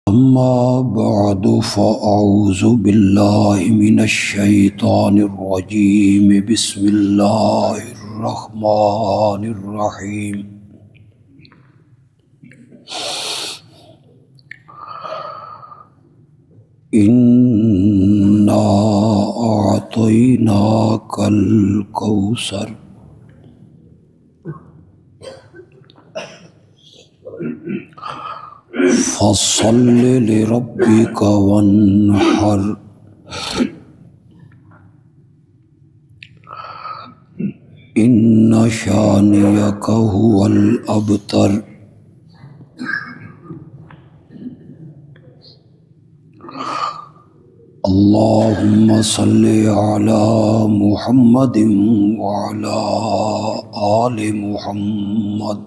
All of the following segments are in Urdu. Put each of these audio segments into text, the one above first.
أما بعد فأعوذ بالله من الشيطان الرجيم. بسم الله الرحمن الرحيم. إنا أعطيناك الكوثر فصل لربك وانحر. إن شانئك هو الأبتر. اللهم صل على محمد وعلى آل محمد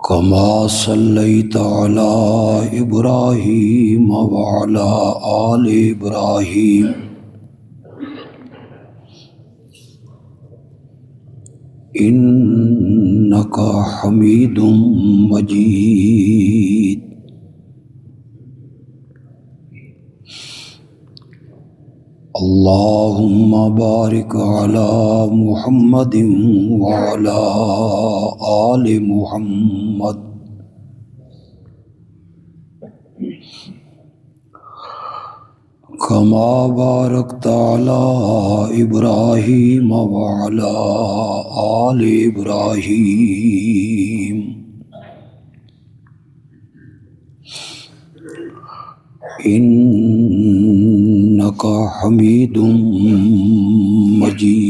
كما صليت على إبراهيم وعلى آل إبراهيم إنك حميد مجيد. اللهم بارك على محمد وعلى آل محمد كما باركت على إبراهيم وعلى آل إبراهيم إنك حميد مجيد.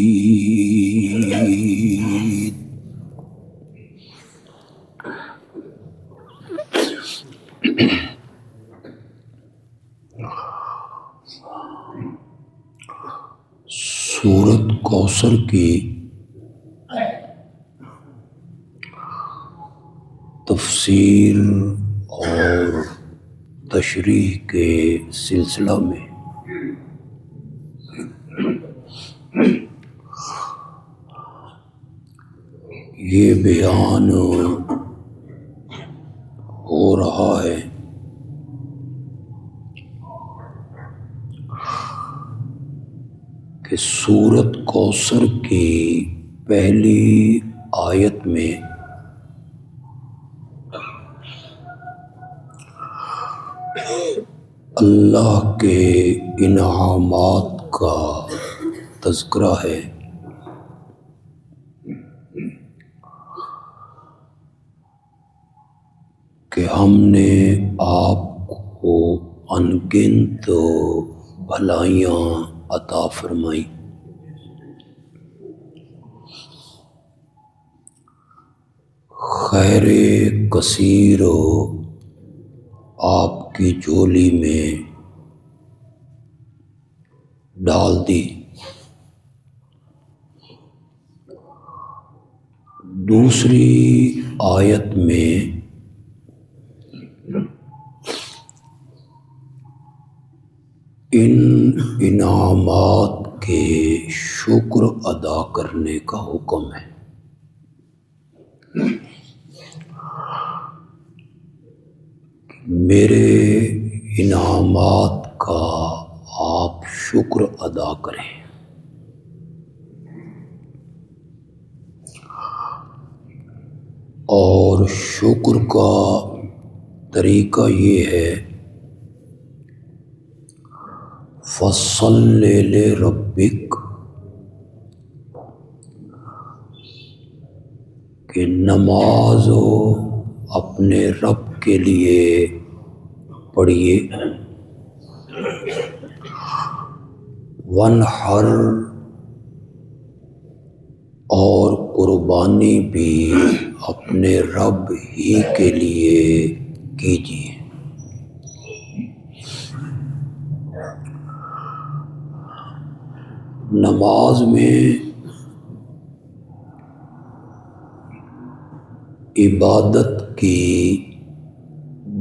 سورۃ کوثر کی تفسیر اور تشریح کے سلسلہ میں یہ بیان ہو رہا ہے کہ سورۃ کوثر کی پہلی آیت میں اللہ کے انعامات کا تذکرہ ہے کہ ہم نے آپ کو انگنت بھلائیاں عطا فرمائی، خیر کثیر آپ کی جھولی میں ڈال دی۔ دوسری آیت میں ان انعامات کے شکر ادا کرنے کا حکم ہے۔ میرے انعامات کا آپ شکر ادا کریں۔ اور شکر کا طریقہ یہ ہے فَصَلِّ لِرَبِّكَ، کہ نماز اپنے رب کے لیے پڑھیے، وَانْحَرْ، اور قربانی بھی اپنے رب ہی کے لیے کیجیے۔ نماز میں عبادت کی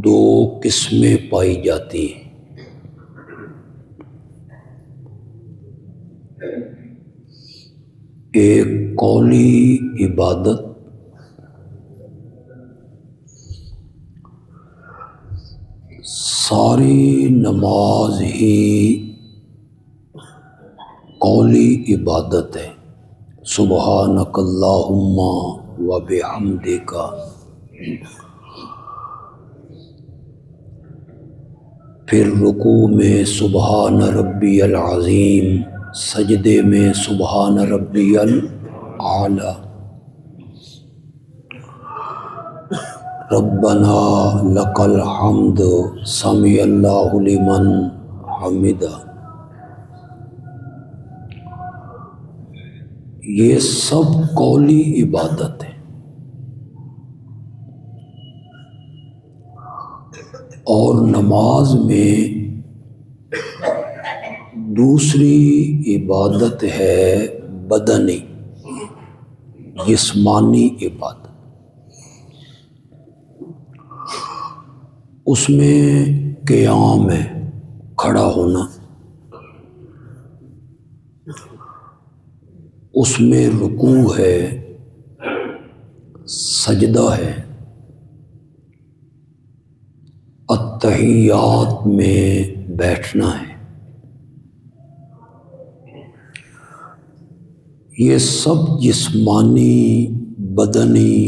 دو قسمیں پائی جاتی ہیں۔ ایک قولی عبادت ساری نماز ہی قولی عبادت ہے، سبحانک اللہم و بحمدک۔ پھر رکوع میں سبحان ربی العظیم، سجدے میں سبحان ربی الاعلی، ربنا لک الحمد، سمیع اللہ لمن حمدہ۔ یہ سب قولی عبادت ہے، اور نماز میں دوسری عبادت ہے بدنی، جسمانی عبادت۔ اس میں قیام ہے، کھڑا ہونا، اس میں رکوع ہے، سجدہ ہے، التحیات میں بیٹھنا ہے۔ یہ سب جسمانی بدنی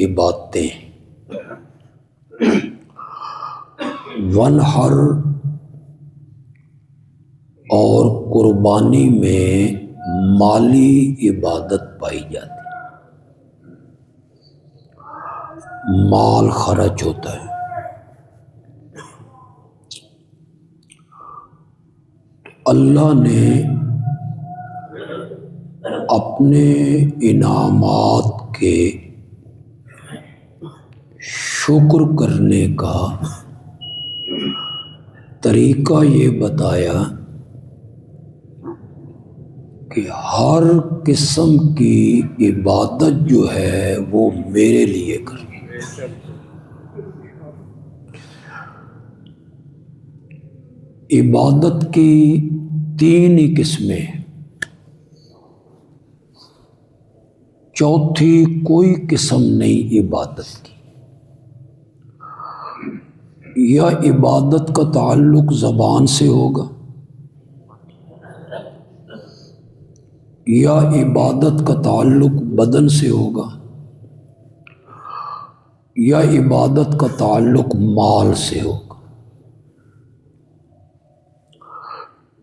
عبادتیں ہیں۔ ونحر اور قربانی میں مالی عبادت پائی جاتی ہے، مال خرچ ہوتا ہے۔ اللہ نے اپنے انعامات کے شکر کرنے کا طریقہ یہ بتایا کہ ہر قسم کی عبادت جو ہے وہ میرے لیے کرنی۔ عبادت کی تین ہی قسمیں ہیں، چوتھی کوئی قسم نہیں عبادت کی۔ یا عبادت کا تعلق زبان سے ہوگا، یا عبادت کا تعلق بدن سے ہوگا، یا عبادت کا تعلق مال سے ہوگا۔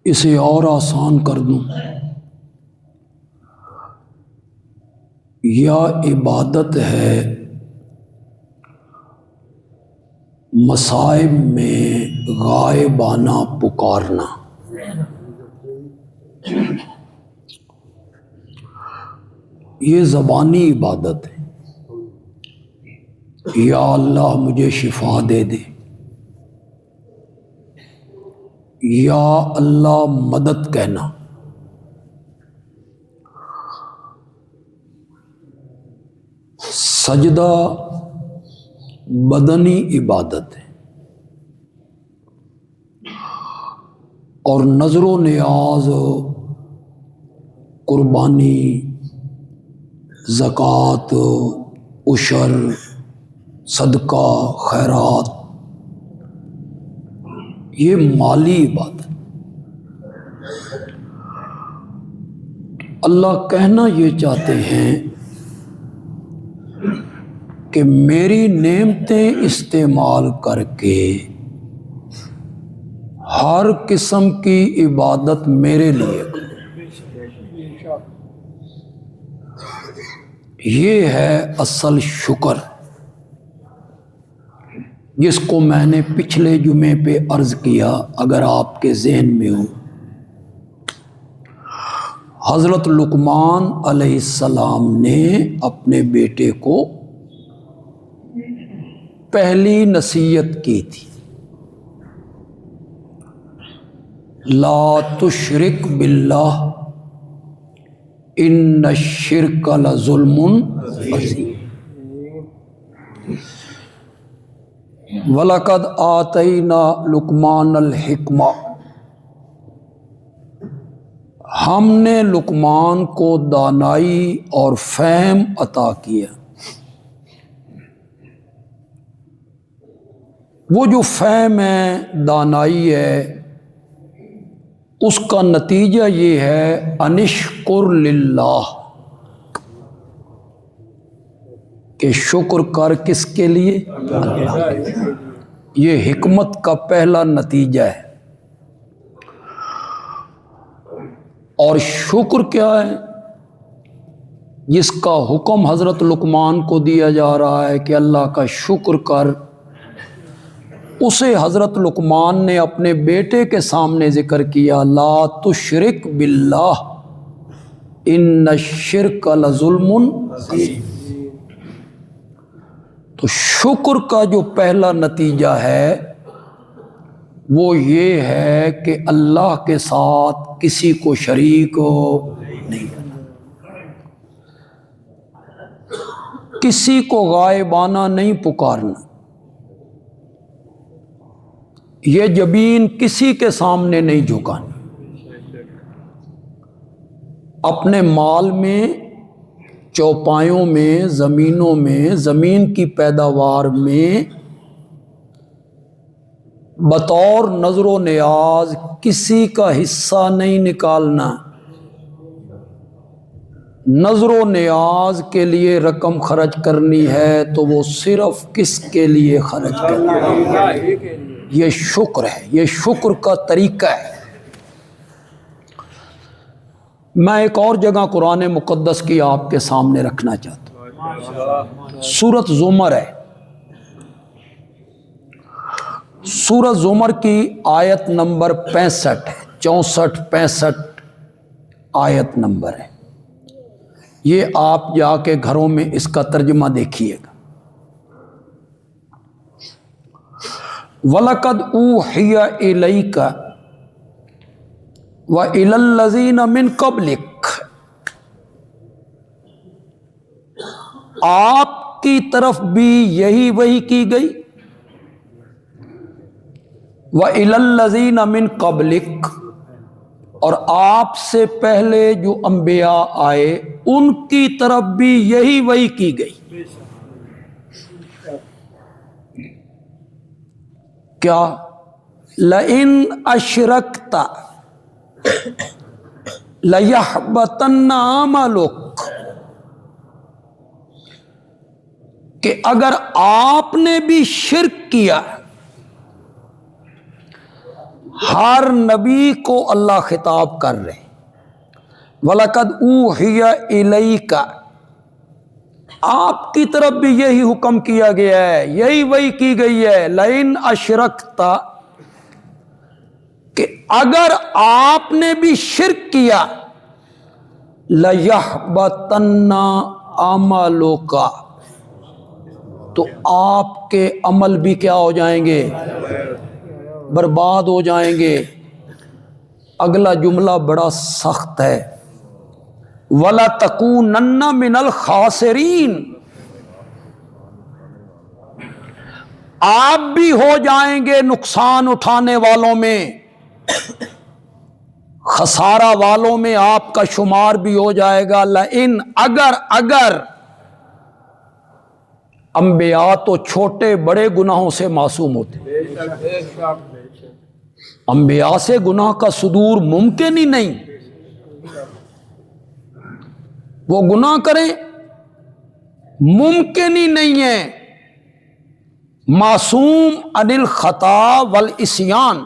اسے اور آسان کر دوں، یا عبادت ہے مصائب میں غائبانہ پکارنا، یہ زبانی عبادت ہے۔ یا اللہ مجھے شفا دے دے، یا اللہ مدد کہنا۔ سجدہ بدنی عبادت ہے، اور نظر و نیاز، قربانی، زکوٰۃ، عشر، صدقہ، خیرات، یہ مالی عبادت۔ اللہ کہنا یہ چاہتے ہیں کہ میری نعمتیں استعمال کر کے ہر قسم کی عبادت میرے لیے کرو۔ یہ ہے اصل شکر، جس کو میں نے پچھلے جمعے پہ عرض کیا، اگر آپ کے ذہن میں ہو۔ حضرت لقمان علیہ السلام نے اپنے بیٹے کو پہلی نصیحت کی تھی، لا تشرک باللہ ان الشرک لظلم عظیم، وَلَقَدْ آتَيْنَا لُقْمَانَ الْحِکْمَةَ، ہم نے لقمان کو دانائی اور فہم عطا کیا۔ وہ جو فہم ہے، دانائی ہے، اس کا نتیجہ یہ ہے انشکر للہ، کہ شکر کر کس کے لیے؟ اللہ کے لیے۔ یہ حکمت کا پہلا نتیجہ ہے۔ اور شکر کیا ہے؟ جس کا حکم حضرت لقمان کو دیا جا رہا ہے کہ اللہ کا شکر کر، اسے حضرت لقمان نے اپنے بیٹے کے سامنے ذکر کیا، لا تشرک باللہ ان الشرک لظلم عظیم۔ تو شکر کا جو پہلا نتیجہ ہے وہ یہ ہے کہ اللہ کے ساتھ کسی کو شریک نہیں کرنا، کسی کو غائبانہ نہیں پکارنا، یہ جبین کسی کے سامنے نہیں جھکانی، اپنے مال میں، چوپایوں میں، زمینوں میں، زمین کی پیداوار میں بطور نظر و نیاز کسی کا حصہ نہیں نکالنا۔ نظر و نیاز کے لیے رقم خرچ کرنی ہے تو وہ صرف کس کے لیے خرچ کرنی ہے؟ یہ شکر ہے، یہ شکر کا طریقہ ہے۔ میں ایک اور جگہ قرآن مقدس کی آپ کے سامنے رکھنا چاہتا ہوں، سورۃ زمر ہے، سورۃ زمر کی آیت نمبر 65 ہے، 64-65 آیت نمبر ہے۔ یہ آپ جا کے گھروں میں اس کا ترجمہ دیکھیے گا۔ وَلَقَدْ أُوحِيَ إِلَيْكَ وَإِلَى الَّذِينَ مِن قَبْلِكَ، آپ کی طرف بھی یہی وحی کی گئی، وَإِلَى الَّذِينَ مِن قَبْلِكَ، اور آپ سے پہلے جو انبیاء آئے ان کی طرف بھی یہی وحی کی گئی۔ کیا؟ لَإِنْ أَشْرَكْتَ لَيَحْبَطَنَّ عَمَلُكَ، کہ اگر آپ نے بھی شرک کیا، ہر نبی کو اللہ خطاب کر رہے ہیں، وَلَقَدْ أُوحِيَ إِلَيْكَ، آپ کی طرف بھی یہی حکم کیا گیا ہے، یہی وحی کی گئی ہے، لَإِنْ أَشْرَكْتَ، کہ اگر آپ نے بھی شرک کیا، لَيَحْبَطَنَّ عَمَلُكَ، تو آپ کے عمل بھی کیا ہو جائیں گے؟ برباد ہو جائیں گے۔ اگلا جملہ بڑا سخت ہے، وَلَتَكُونَنَّ مِنَ الْخَاسِرِينَ، آپ بھی ہو جائیں گے نقصان اٹھانے والوں میں، خسارہ والوں میں آپ کا شمار بھی ہو جائے گا۔ لئن، اگر انبیاء تو چھوٹے بڑے گناہوں سے معصوم ہوتے، انبیاء سے گناہ کا صدور ممکن ہی نہیں، وہ گناہ کریں ممکن ہی نہیں ہے۔ معصوم عن الخطا والعصیان،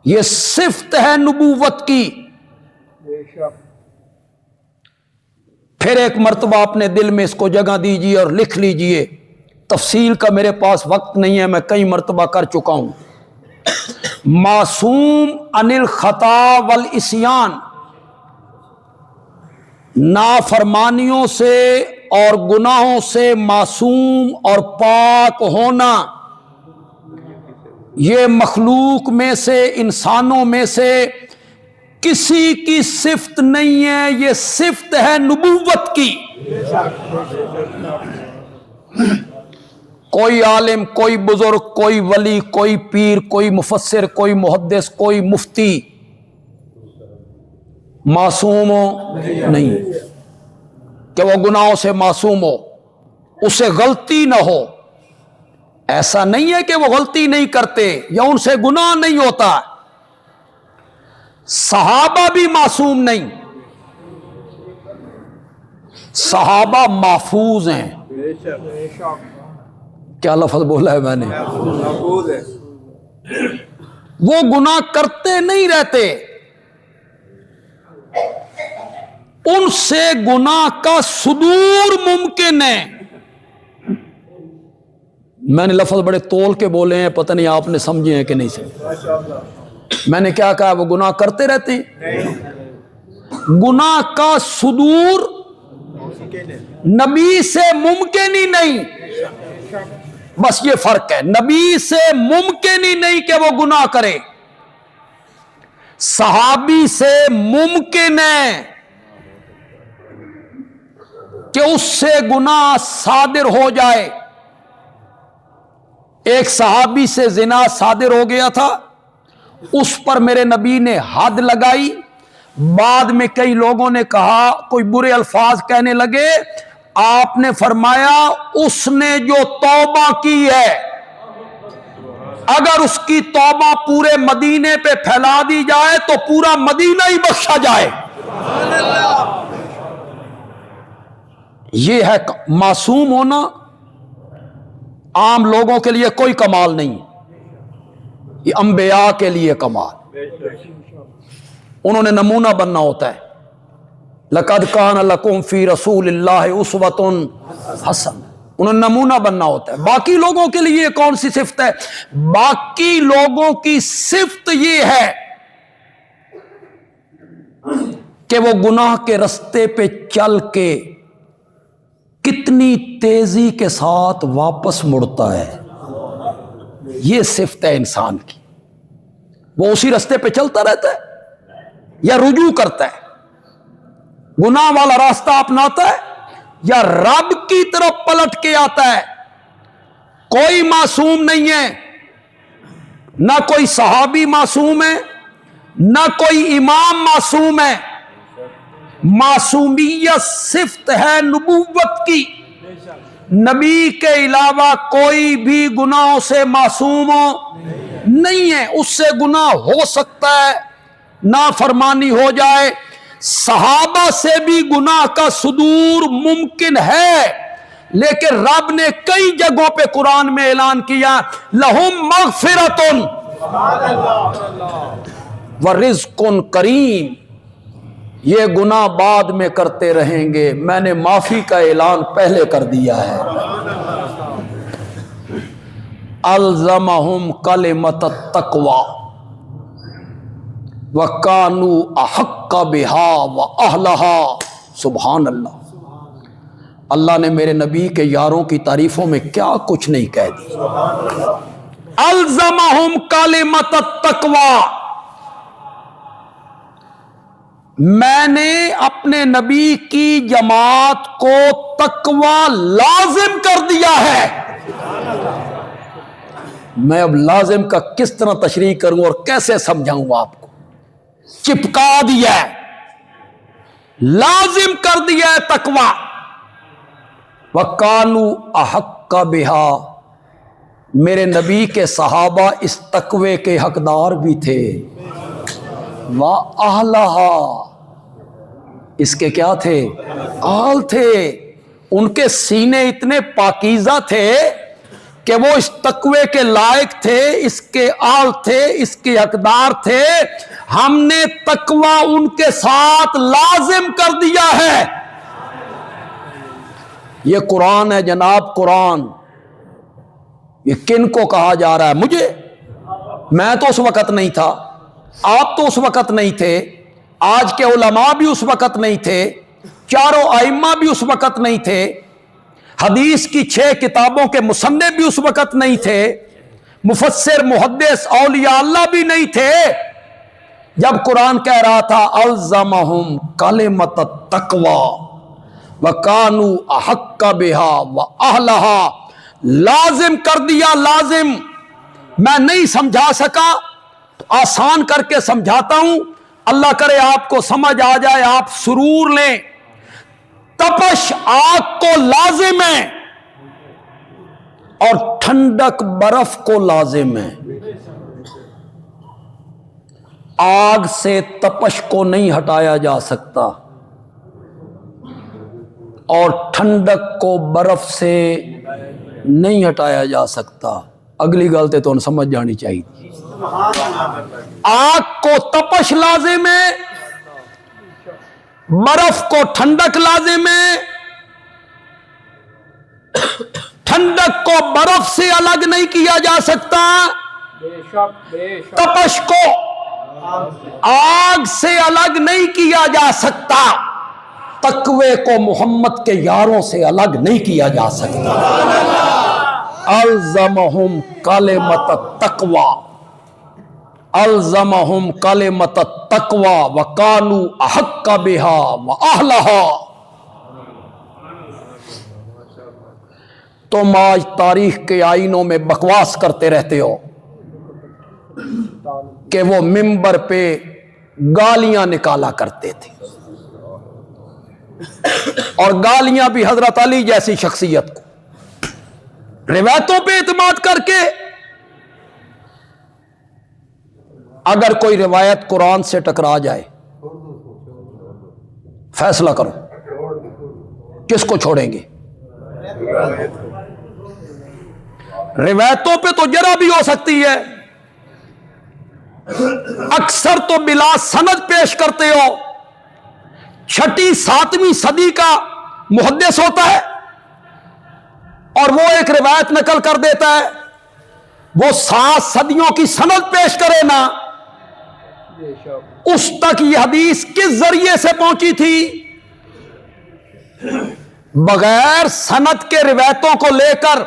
یہ صفت ہے نبوت کی۔ پھر ایک مرتبہ اپنے دل میں اس کو جگہ دیجیے اور لکھ لیجیے، تفصیل کا میرے پاس وقت نہیں ہے، میں کئی مرتبہ کر چکا ہوں۔ معصوم عن الخطا والعصیان، نافرمانیوں سے اور گناہوں سے معصوم اور پاک ہونا، یہ مخلوق میں سے، انسانوں میں سے کسی کی صفت نہیں ہے، یہ صفت ہے نبوت کی۔ کوئی عالم، کوئی بزرگ، کوئی ولی، کوئی پیر، کوئی مفسر، کوئی محدث، کوئی مفتی معصوم ہو نہیں کہ وہ گناہوں سے معصوم ہو، اسے غلطی نہ ہو۔ ایسا نہیں ہے کہ وہ غلطی نہیں کرتے یا ان سے گناہ نہیں ہوتا. صحابہ بھی معصوم نہیں، صحابہ محفوظ ہیں. کیا لفظ بولا ہے میں نے؟ وہ گناہ کرتے نہیں رہتے، ان سے گناہ کا صدور ممکن ہے. میں نے لفظ بڑے تول کے بولے ہیں، پتہ نہیں آپ نے سمجھے ہیں کہ نہیں سمجھے. میں نے کیا کہا؟ وہ گناہ کرتے رہتے ہیں. گناہ کا صدور نبی سے ممکن ہی نہیں، بس یہ فرق ہے. نبی سے ممکن ہی نہیں کہ وہ گناہ کرے، صحابی سے ممکن ہے کہ اس سے گناہ صادر ہو جائے. ایک صحابی سے زنا صادر ہو گیا تھا، اس پر میرے نبی نے حد لگائی. بعد میں کئی لوگوں نے کہا، کوئی برے الفاظ کہنے لگے، آپ نے فرمایا اس نے جو توبہ کی ہے اگر اس کی توبہ پورے مدینے پہ پھیلا دی جائے تو پورا مدینہ ہی بخشا جائے. یہ ہے معصوم ہونا. عام لوگوں کے لیے کوئی کمال نہیں، یہ انبیاء کے لیے کمال. انہوں نے نمونہ بننا ہوتا ہے. لَقَدْ كَانَ لَكُمْ فِي رَسُولِ اللَّهِ أُسْوَةٌ حَسَنَةٌ. انہوں نے نمونہ بننا ہوتا ہے. باقی لوگوں کے لیے یہ کون سی صفت ہے؟ باقی لوگوں کی صفت یہ ہے کہ وہ گناہ کے رستے پہ چل کے کتنی تیزی کے ساتھ واپس مڑتا ہے. یہ صفت ہے انسان کی. وہ اسی رستے پہ چلتا رہتا ہے یا رجوع کرتا ہے، گناہ والا راستہ اپناتا ہے یا رب کی طرف پلٹ کے آتا ہے. کوئی معصوم نہیں ہے، نہ کوئی صحابی معصوم ہے، نہ کوئی امام معصوم ہے. معصومیت صفت ہے نبوت کی. نبی کے علاوہ کوئی بھی گناہوں سے معصوم نہیں ہے. اس سے گناہ ہو سکتا ہے، نافرمانی ہو جائے. صحابہ سے بھی گناہ کا صدور ممکن ہے، لیکن رب نے کئی جگہوں پہ قرآن میں اعلان کیا لہم مغفرۃ ورزق کریم. یہ گناہ بعد میں کرتے رہیں گے، میں نے معافی کا اعلان پہلے کر دیا ہے. الزمہم کلمۃ التقوی وَكَانُوا أَحَقَّ بِهَا وَأَهْلَهَا. سبحان اللہ. اللہ نے میرے نبی کے یاروں کی تعریفوں میں کیا کچھ نہیں کہہ دی. الزمہم کلمۃ التقوی، میں نے اپنے نبی کی جماعت کو تقوی لازم کر دیا ہے. میں اب لازم کا کس طرح تشریح کروں اور کیسے سمجھاؤں آپ کو؟ چپکا دیا ہے، لازم کر دیا ہے تقوی. وَكَانُوا أَحَقَّ بِهَا، میرے نبی کے صحابہ اس تقوی کے حقدار بھی تھے. وَأَهْلَهَا، اس کے کیا تھے؟ آل تھے. ان کے سینے اتنے پاکیزہ تھے کہ وہ اس تقوی کے لائق تھے، اس کے آل تھے، اس کے حقدار تھے. ہم نے تقوی ان کے ساتھ لازم کر دیا ہے. یہ قرآن ہے جناب، قرآن. یہ کن کو کہا جا رہا ہے؟ مجھے. میں تو اس وقت نہیں تھا، آپ تو اس وقت نہیں تھے، آج کے علماء بھی اس وقت نہیں تھے، چاروں ائمہ بھی اس وقت نہیں تھے، حدیث کی 6 کتابوں کے مصنف بھی اس وقت نہیں تھے، مفسر محدث اولیاء اللہ بھی نہیں تھے جب قرآن کہہ رہا تھا الزمہم کلمۃ التقوی وَكَانُوا أَحَقَّ بِهَا وَأَهْلَهَا. لازم کر دیا، لازم. میں نہیں سمجھا سکا تو آسان کر کے سمجھاتا ہوں، اللہ کرے آپ کو سمجھ آ جائے، آپ سرور لیں. تپش آگ کو لازم ہے، اور ٹھنڈک برف کو لازم ہے. آگ سے تپش کو نہیں ہٹایا جا سکتا اور ٹھنڈک کو برف سے نہیں ہٹایا جا سکتا. اگلی غلطی تو سمجھ جانی چاہیے. آگ کو تپش لازم ہے، برف کو ٹھنڈک لازم ہے. ٹھنڈک کو برف سے الگ نہیں کیا جا سکتا، تپش کو آگ سے الگ نہیں کیا جا سکتا، تقوی کو محمد کے یاروں سے الگ نہیں کیا جا سکتا. الزمہم کلمۃ التقوی، الزمہم کلمۃ التقوی وکانوا احق بها واہلها. تم آج تاریخ کے آئینوں میں بکواس کرتے رہتے ہو کہ وہ منبر پہ گالیاں نکالا کرتے تھے، اور گالیاں بھی حضرت علی جیسی شخصیت کو. روایتوں پہ اعتماد کر کے اگر کوئی روایت قرآن سے ٹکرا جائے، فیصلہ کرو کس کو چھوڑیں گے؟ روایتوں پہ تو جرا بھی ہو سکتی ہے، اکثر تو بلا سند پیش کرتے ہو. 6 7ویں صدی کا محدث ہوتا ہے اور وہ ایک روایت نقل کر دیتا ہے، وہ 7 صدیوں کی سند پیش کرے نا، اس تک یہ حدیث کس ذریعے سے پہنچی تھی؟ بغیر سند کے روایتوں کو لے کر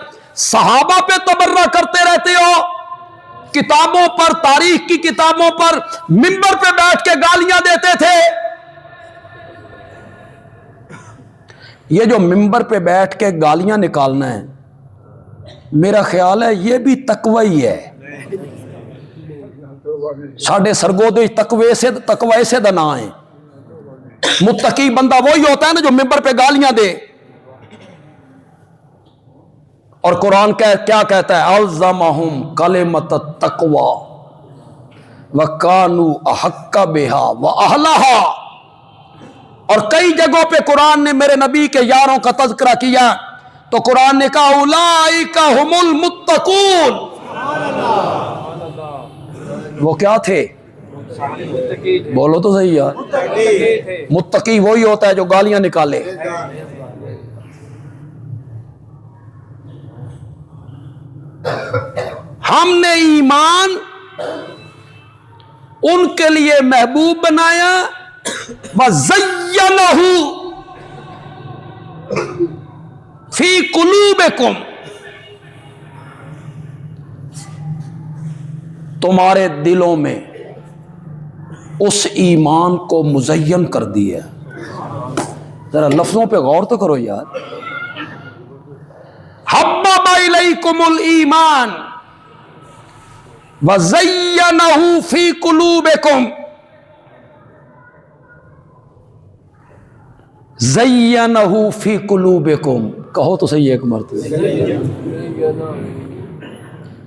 صحابہ پہ تبرہ کرتے رہتے ہو، کتابوں پر، تاریخ کی کتابوں پر منبر پہ بیٹھ کے گالیاں دیتے تھے. یہ جو منبر پہ بیٹھ کے گالیاں نکالنا ہے، میرا خیال ہے یہ بھی تقوی ہی ہے. ساڈے سرگودے تقوی سے دنا ہے. متقی بندہ وہی ہوتا ہے نا جو منبر پہ گالیاں دے. اور قرآن کیا کہتا ہے؟ الزمہم کلمۃ التقوی وکانوا احق بها واہلها. اور کئی جگہوں پہ قرآن نے میرے نبی کے یاروں کا تذکرہ کیا تو قرآن نے کہا اولئک ھم المتقون. وہ کیا تھے؟ بولو تو صحیح یار. متقی وہی ہوتا ہے جو گالیاں نکالے. ہم نے ایمان ان کے لیے محبوب بنایا، وَزَيَّنَهُ فِي قُلُوبِكُمْ، تمہارے دلوں میں اس ایمان کو مزین کر دیا. ذرا لفظوں پہ غور تو کرو یار. حبب الیکم الایمان وزینہ فی قلوبکم. زینہ فی قلوبکم، کہو تو صحیح ایک مرتبہ.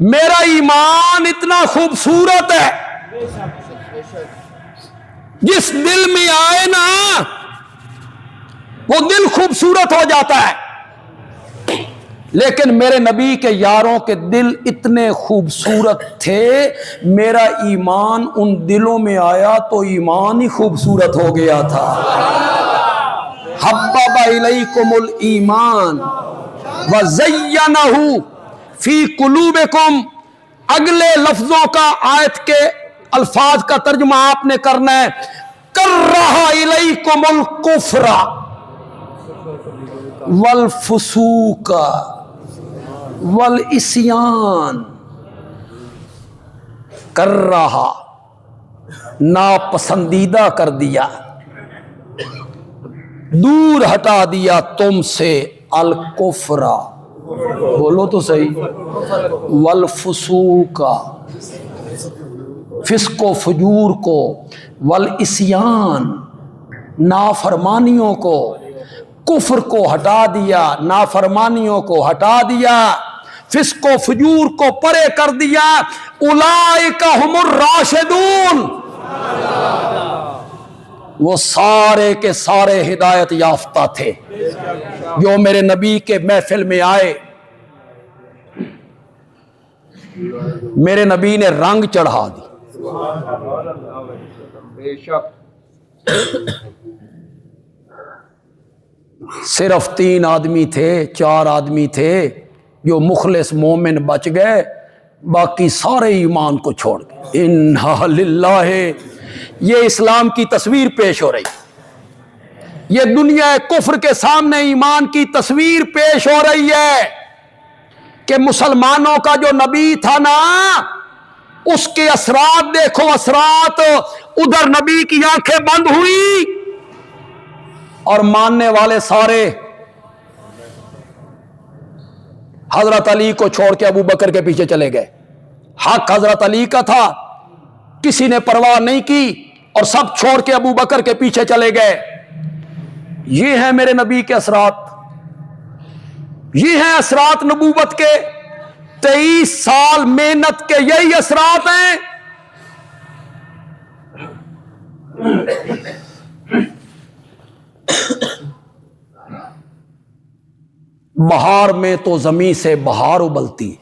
میرا ایمان اتنا خوبصورت ہے، جس دل میں آئے نا وہ دل خوبصورت ہو جاتا ہے. لیکن میرے نبی کے یاروں کے دل اتنے خوبصورت تھے، میرا ایمان ان دلوں میں آیا تو ایمان ہی خوبصورت ہو گیا تھا. حبب الیکم الایمان وزینہ فی قلوبکم. اگلے لفظوں کا آیت کے الفاظ کا ترجمہ آپ نے کرنا ہے. کرہ الیکم الکفر والفسوق والعصیان. کرہ ناپسندیدہ کر دیا، دور ہٹا دیا تم سے، الکفر، بولو تو صحیح، والفسوق، فسق و فجور کو، والعصیان، نافرمانیوں کو. کفر کو ہٹا دیا، نافرمانیوں کو ہٹا دیا. فسق و فجور کو پرے کر دیا، اولئک هم الراشدون، وہ سارے کے سارے ہدایت یافتہ تھے جو میرے نبی کے محفل میں آئے۔ میرے نبی نے رنگ چڑھا دی۔ صرف 3 آدمی تھے، 4 آدمی تھے جو مخلص مومن بچ گئے، باقی سارے ایمان کو چھوڑ گئے۔ انا للہ، یہ اسلام کی تصویر پیش ہو رہی، یہ دنیا کفر کے سامنے ایمان کی تصویر پیش ہو رہی ہے کہ مسلمانوں کا جو نبی تھا نا، اس کے اثرات دیکھو، اثرات ادھر نبی کی آنکھیں بند ہوئی اور ماننے والے سارے حضرت علی کو چھوڑ کے ابو بکر کے پیچھے چلے گئے۔ حق حضرت علی کا تھا، کسی نے پرواہ نہیں کی اور سب چھوڑ کے ابو بکر کے پیچھے چلے گئے۔ یہ ہیں میرے نبی کے اثرات، یہ ہیں اثرات نبوت کے۔ 23 سال محنت کے یہی اثرات ہیں۔ بہار میں تو زمین سے بہار ابلتی،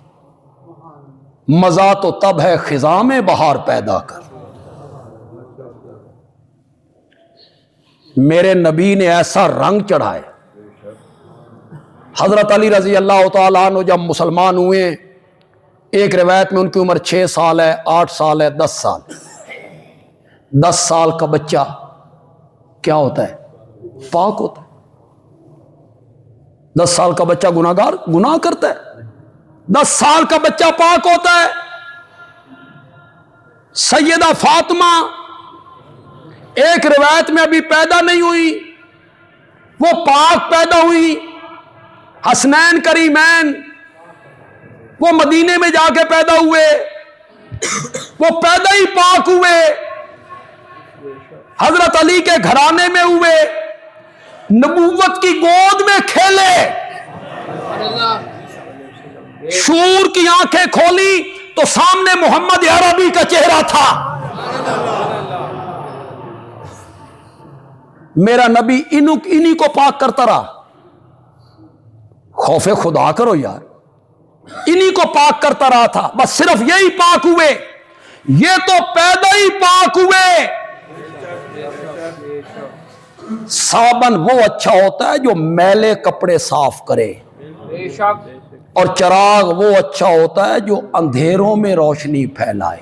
مزہ تو تب ہے خزاں میں بہار پیدا کر۔ میرے نبی نے ایسا رنگ چڑھائے۔ حضرت علی رضی اللہ تعالیٰ عنہ جب مسلمان ہوئے، ایک روایت میں ان کی عمر 6 سال ہے، 8 سال ہے، 10 سال۔ 10 سال کا بچہ کیا ہوتا ہے؟ پاک ہوتا ہے۔ 10 سال کا بچہ گناہ کرتا ہے، 10 سال کا بچہ پاک ہوتا ہے۔ سیدہ فاطمہ ایک روایت میں ابھی پیدا نہیں ہوئی، وہ پاک پیدا ہوئی۔ حسنین کریمین وہ مدینے میں جا کے پیدا ہوئے، وہ پیدا ہی پاک ہوئے، حضرت علی کے گھرانے میں ہوئے، نبوت کی گود میں کھیلے، شعور کی آنکھیں کھولی تو سامنے محمد عربی کا چہرہ تھا۔ میرا نبی انہی کو پاک کرتا رہا۔ خوف خدا کرو یار، انہی کو پاک کرتا رہا تھا، بس صرف یہی پاک ہوئے، یہ تو پیدا ہی پاک ہوئے۔ صابن وہ اچھا ہوتا ہے جو میلے کپڑے صاف کرے، اور چراغ وہ اچھا ہوتا ہے جو اندھیروں میں روشنی پھیلائے۔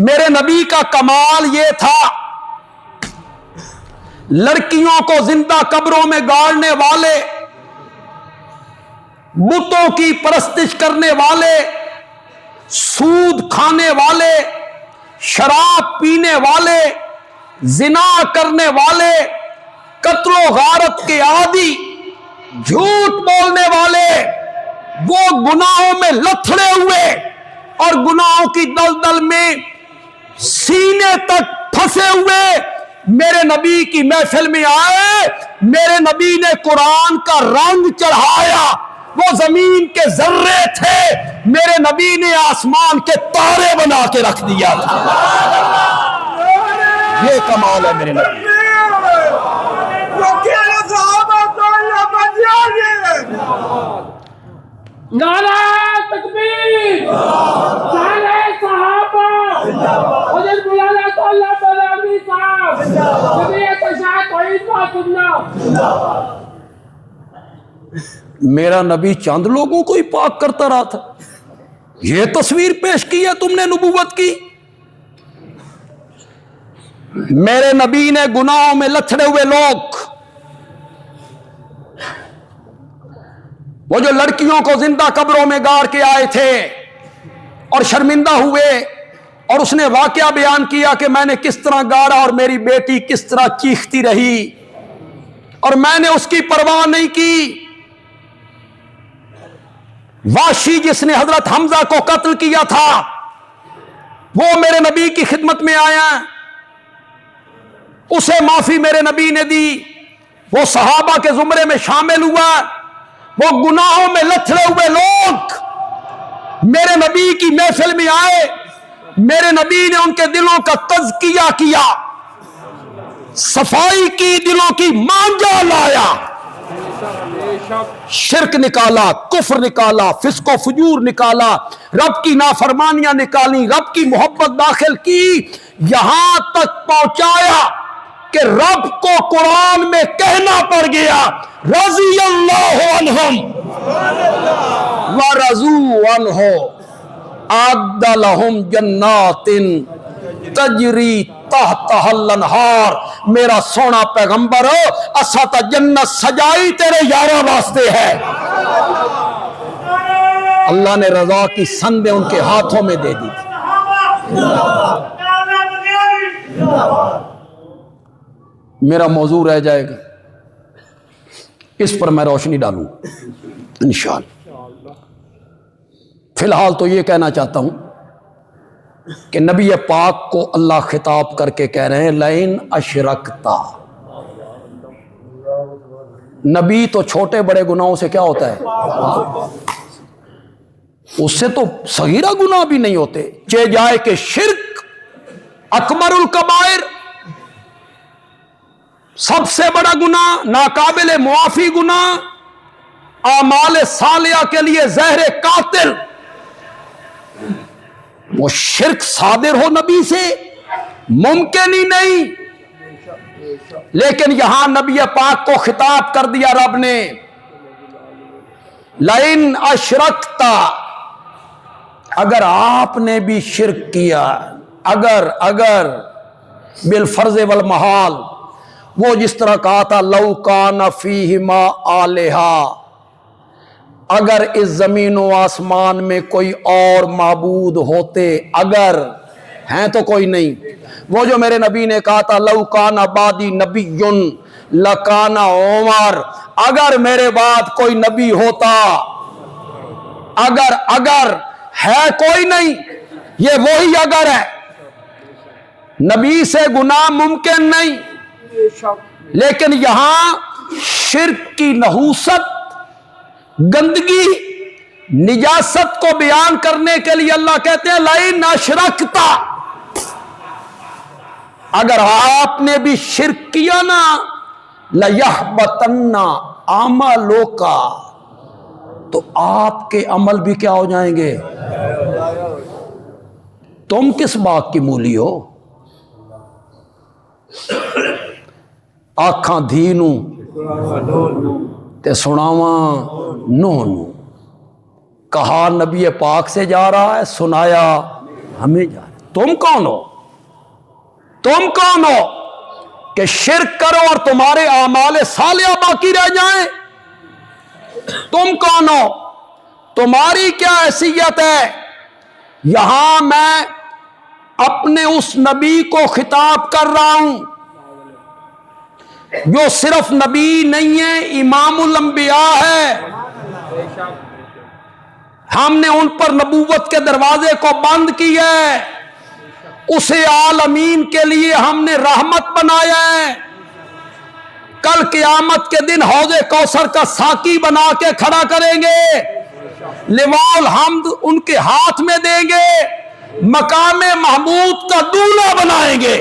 میرے نبی کا کمال یہ تھا، لڑکیوں کو زندہ قبروں میں گاڑنے والے، بتوں کی پرستش کرنے والے، سود کھانے والے، شراب پینے والے، زنا کرنے والے، قتل و غارت کے عادی، جھوٹ بولنے والے، وہ گناہوں میں لتھڑے ہوئے اور گناہوں کی دلدل میں سینے تک پھنسے ہوئے میرے نبی کی محفل میں آئے۔ میرے نبی نے قرآن کا رنگ چڑھایا، وہ زمین کے ذرے تھے، میرے نبی نے آسمان کے تارے بنا کے رکھ دیا تھا۔ یہ کمال ہے میرے نبی۔ نعرہ تکبیر، نعرہ صحابہ، حضرت مولانا اللہ بلانی صاحب، جمعیت اشاعت توحید و سنت۔ میرا نبی چند لوگوں کو ہی پاک کرتا رہا تھا۔ یہ تصویر پیش کی ہے تم نے نبوت کی۔ میرے نبی نے گناہوں میں لتھڑے ہوئے لوگ، وہ جو لڑکیوں کو زندہ قبروں میں گاڑ کے آئے تھے اور شرمندہ ہوئے، اور اس نے واقعہ بیان کیا کہ میں نے کس طرح گاڑا اور میری بیٹی کس طرح چیختی رہی اور میں نے اس کی پرواہ نہیں کی۔ واشی جس نے حضرت حمزہ کو قتل کیا تھا، وہ میرے نبی کی خدمت میں آیا، اسے معافی میرے نبی نے دی، وہ صحابہ کے زمرے میں شامل ہوا۔ وہ گناہوں میں لتھڑے ہوئے لوگ میرے نبی کی محفل میں آئے, میرے نبی نے ان کے دلوں کا تزکیہ کیا, صفائی کی, دلوں کی مانجا لایا, شرک نکالا, کفر نکالا, فسق و فجور نکالا, رب کی نافرمانیاں نکالی, رب کی محبت داخل کی, یہاں تک پہنچایا کہ رب کو قرآن میں کہنا پڑ گیا رضی اللہ عنہم ورضوا عنہ اعد لہم جنات تجری تحتہا الانہار. میرا سونا پیغمبر اسا تا جنت سجائی تیرے یارہ واسطے ہے. اللہ نے رضا کی سندیں ان کے ہاتھوں میں دے دی تھی. میرا موضوع رہ جائے گا, اس پر میں روشنی ڈالوں انشاءاللہ. فی الحال تو یہ کہنا چاہتا ہوں کہ نبی پاک کو اللہ خطاب کر کے کہہ رہے ہیں لئن اشرکتا. نبی تو چھوٹے بڑے گناہوں سے کیا ہوتا ہے, اس سے تو صغیرہ گناہ بھی نہیں ہوتے, چہ جائے کہ شرک اکبر الکبائر, سب سے بڑا گناہ, ناقابل معافی گناہ, اعمال صالحہ کے لیے زہر قاتل. وہ شرک صادر ہو نبی سے ممکن ہی نہیں, لیکن یہاں نبی پاک کو خطاب کر دیا رب نے لئن اشرکتا, اگر آپ نے بھی شرک کیا, اگر بالفرض والمحال, وہ جس طرح کہا تھا لو کان فیہما آلہا, اگر اس زمین و آسمان میں کوئی اور معبود ہوتے, اگر ہیں تو کوئی نہیں. وہ جو میرے نبی نے کہا تھا لو کان بعدی نبی لکان عمر, اگر میرے بعد کوئی نبی ہوتا, اگر ہے کوئی نہیں, یہ وہی اگر ہے. نبی سے گناہ ممکن نہیں, لیکن یہاں شرک کی نحوست, گندگی, نجاست کو بیان کرنے کے لیے اللہ کہتے ہیں لئن اشرکتا, اگر آپ نے بھی شرک کیا نا لیحبطن اعمالک, تو آپ کے عمل بھی کیا ہو جائیں گے. تم کس باغ کی مولی ہو, آکھاں دھینوں تے سناواں نو. کہا نبی پاک سے جا رہا ہے, سنایا ہمیں جا رہا ہے. تم کون ہو کہ شرک کرو اور تمہارے اعمال صالحہ باقی رہ جائیں. تم کون ہو, تمہاری کیا حیثیت ہے. یہاں میں اپنے اس نبی کو خطاب کر رہا ہوں جو صرف نبی نہیں ہے, امام الانبیاء ہے. ہم نے ان پر نبوت کے دروازے کو بند کیا ہے, اسے عالمین کے لیے ہم نے رحمت بنایا ہے. کل قیامت کے دن حوض کوثر کا ساقی بنا کے کھڑا کریں گے, لواء الحمد ان کے ہاتھ میں دیں گے, مقام محمود کا دولہا بنائیں گے.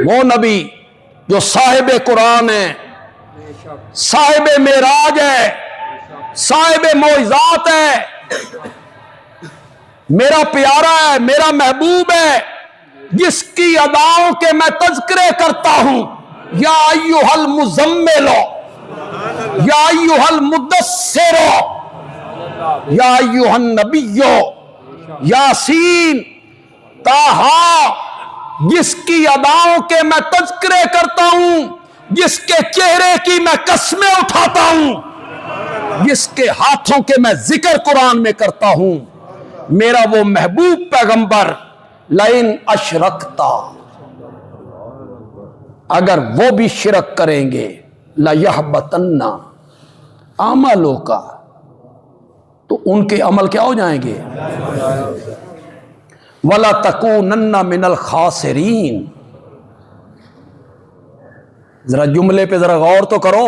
وہ نبی جو صاحب قرآن ہے, صاحب معراج ہے, صاحب معجزات ہے, میرا پیارا ہے, میرا محبوب ہے, جس کی اداؤں کے میں تذکرے کرتا ہوں. یا ایھا المزمل, یا ایھا المدثر, یا ایھا النبی, یاسین, طٰہٰ, جس کی اداؤں کے میں تذکرے کرتا ہوں, جس کے چہرے کی میں قسمیں اٹھاتا ہوں, جس کے ہاتھوں کے میں ذکر قرآن میں کرتا ہوں. میرا وہ محبوب پیغمبر لئن اشرکتا, اگر وہ بھی شرک کریں گے لیحبطن اعمالک, تو ان کے عمل کیا ہو جائیں گے. وَلَتَكُونَنَّ مِنَ الْخَاسِرِينَ. ذرا جملے پہ ذرا غور تو کرو.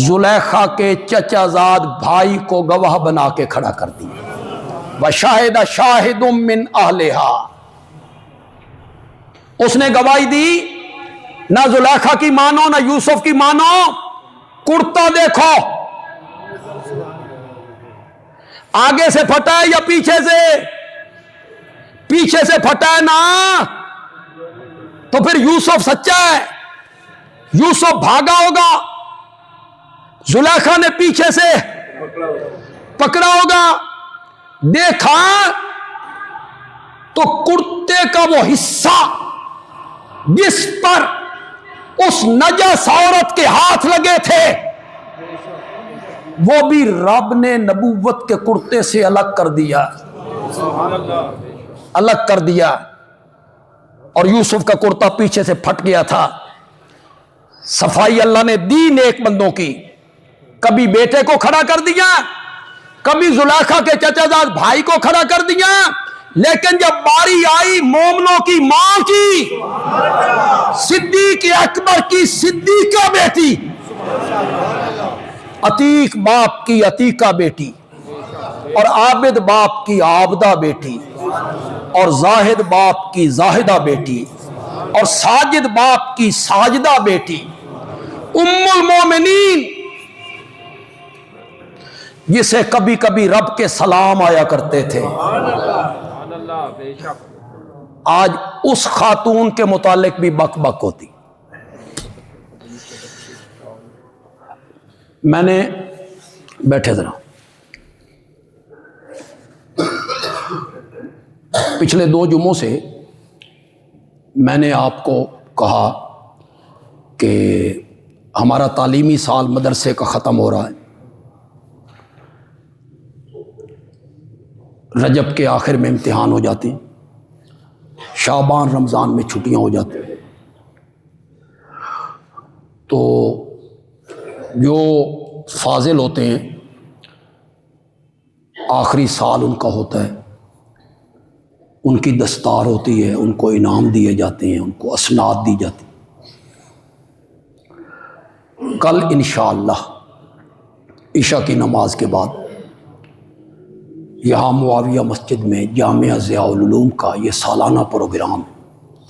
زلیخا کے چچا زاد بھائی کو گواہ بنا کے کھڑا کر دیا. وَشَاهِدَ شَاهِدٌ مِّنْ أَهْلِهَا، اس نے گواہی دی نہ زلیخا کی مانو نہ یوسف کی مانو. کرتا دیکھو آگے سے پھٹا ہے یا پیچھے سے؟ پیچھے سے پھٹا ہے نا، تو پھر یوسف سچا ہے. یوسف بھاگا ہوگا، زلیخا نے پیچھے سے پکڑا ہوگا. دیکھا تو کرتے کا وہ حصہ جس پر اس نجس عورت کے ہاتھ لگے تھے وہ بھی رب نے نبوت کے کرتے سے الگ کر دیا، الگ کر دیا. اور یوسف کا کرتا پیچھے سے پھٹ گیا تھا. صفائی اللہ نے دی نیک بندوں کی. کبھی بیٹے کو کھڑا کر دیا، کبھی زلیخا کے چچا زاد بھائی کو کھڑا کر دیا. لیکن جب باری آئی مومنوں کی ماں کی، صدیق اکبر کی صدیقہ بیٹی، عتیق باپ کی عتیقہ بیٹی، اور عابد باپ کی عابدہ بیٹی، اور زاہد باپ کی زاہدہ بیٹی، اور ساجد باپ کی ساجدہ بیٹی، ام المومنین، جسے کبھی کبھی رب کے سلام آیا کرتے تھے. آج اس خاتون کے متعلق بھی بک بک ہوتی. میں نے بیٹھے ذرا پچھلے 2 جمعوں سے میں نے آپ کو کہا کہ ہمارا تعلیمی سال مدرسے کا ختم ہو رہا ہے. رجب کے آخر میں امتحان ہو جاتے ہیں، شعبان رمضان میں چھٹیاں ہو جاتی ہیں. تو جو فاضل ہوتے ہیں آخری سال ان کا ہوتا ہے، ان کی دستار ہوتی ہے، ان کو انعام دیے جاتے ہیں، ان کو اسناد دی جاتی. کل انشاءاللہ عشاء کی نماز کے بعد یہاں معاویہ مسجد میں جامعہ ضیاء العلوم کا یہ سالانہ پروگرام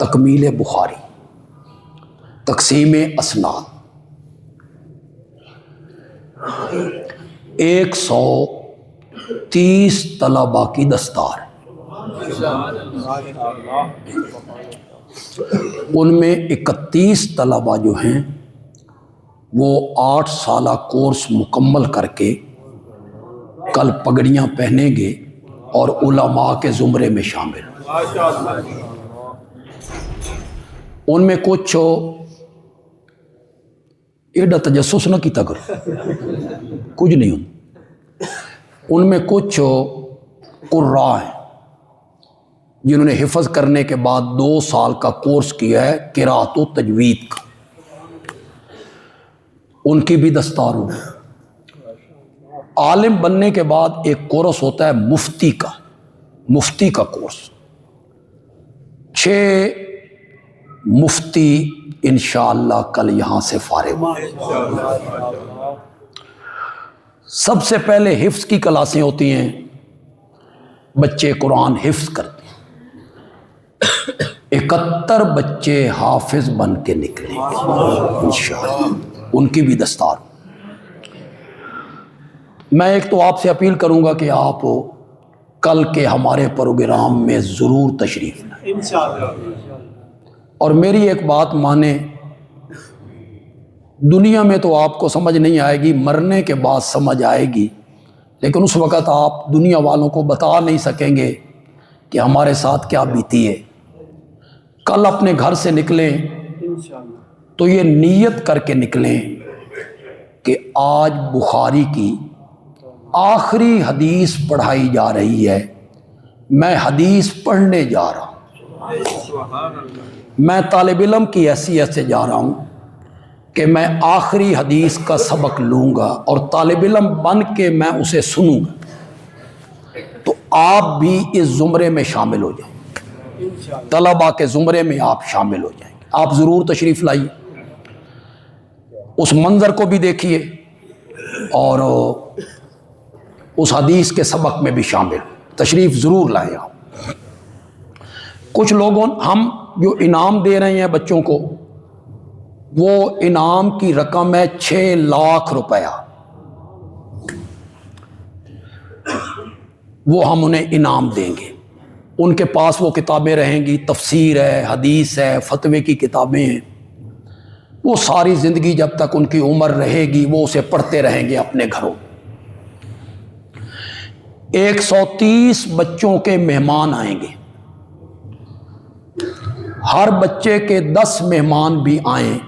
تکمیل بخاری، تقسیم اسناد، 130 طلباء کی دستار. ان میں 31 طلباء جو ہیں وہ 8 سالہ کورس مکمل کر کے کل پگڑیاں پہنیں گے اور علماء کے زمرے میں شامل. ان میں کچھ ایڈا تجسس نہ کیتا کرو، کچھ نہیں ہوں. ان میں کچھ قراء ہیں جنہوں نے حفظ کرنے کے بعد 2 سال کا کورس کیا ہے قراءت و تجوید کا، ان کی بھی دستار ہوگی. عالم بننے کے بعد ایک کورس ہوتا ہے مفتی کا، مفتی کا کورس. 6 مفتی انشاءاللہ کل یہاں سے فارغ ہوں. سب سے پہلے حفظ کی کلاسیں ہوتی ہیں، بچے قرآن حفظ کرتے ہیں. 71 بچے حافظ بن کے نکلیں گے انشاءاللہ، ان کی بھی دستار. میں ایک تو آپ سے اپیل کروں گا کہ آپ کل کے ہمارے پروگرام میں ضرور تشریف لائیں اور میری ایک بات مانیں. دنیا میں تو آپ کو سمجھ نہیں آئے گی، مرنے کے بعد سمجھ آئے گی، لیکن اس وقت آپ دنیا والوں کو بتا نہیں سکیں گے کہ ہمارے ساتھ کیا بیتی ہے. کل اپنے گھر سے نکلیں تو یہ نیت کر کے نکلیں کہ آج بخاری کی آخری حدیث پڑھائی جا رہی ہے، میں حدیث پڑھنے جا رہا ہوں. میں طالب علم کی حیثیت سے جا رہا ہوں کہ میں آخری حدیث کا سبق لوں گا اور طالب علم بن کے میں اسے سنوں گا. تو آپ بھی اس زمرے میں شامل ہو جائیں، طلباء کے زمرے میں آپ شامل ہو جائیں گے. آپ ضرور تشریف لائیے. اس منظر کو بھی دیکھیے اور اس حدیث کے سبق میں بھی شامل تشریف ضرور لائیں آپ۔ کچھ لوگوں ہم جو انعام دے رہے ہیں بچوں کو، وہ انعام کی رقم ہے 6 لاکھ روپیہ، وہ ہم انہیں انعام دیں گے۔ ان کے پاس وہ کتابیں رہیں گی، تفسیر ہے، حدیث ہے، فتوے کی کتابیں ہیں، وہ ساری زندگی جب تک ان کی عمر رہے گی وہ اسے پڑھتے رہیں گے اپنے گھروں۔ 130 بچوں کے مہمان آئیں گے، ہر بچے کے 10 مہمان بھی آئیں